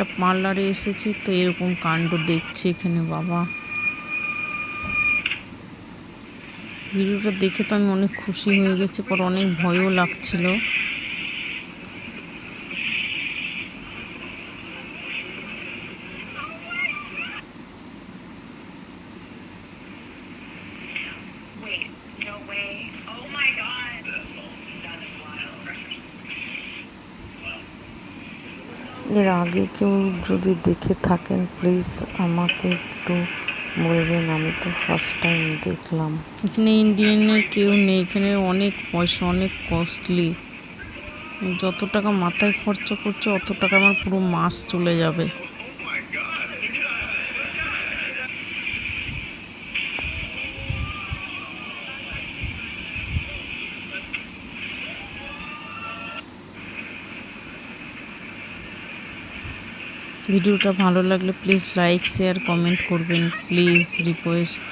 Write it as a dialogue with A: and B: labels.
A: একটা পার্লারে এসেছি, তো এরকম কাণ্ড দেখছি এখানে। বাবা, ভিডিওটা দেখে তো আমি অনেক খুশি হয়ে গেছি, পর অনেক ভয়ও লাগছিল। এর আগে কেউ যদি দেখে থাকেন প্লিজ আমাকে একটু বলবেন, আমি তো ফার্স্ট টাইম দেখলাম। এখানে ইন্ডিয়ানের কেউ নেই, এখানে অনেক পয়সা, অনেক কস্টলি। যত টাকা মাথায় খরচা করছে অত টাকা আমার পুরো মাস চলে যাবে। ভিডিওটা ভালো লাগলে প্লিজ লাইক শেয়ার কমেন্ট করবেন, প্লিজ রিকোয়েস্ট।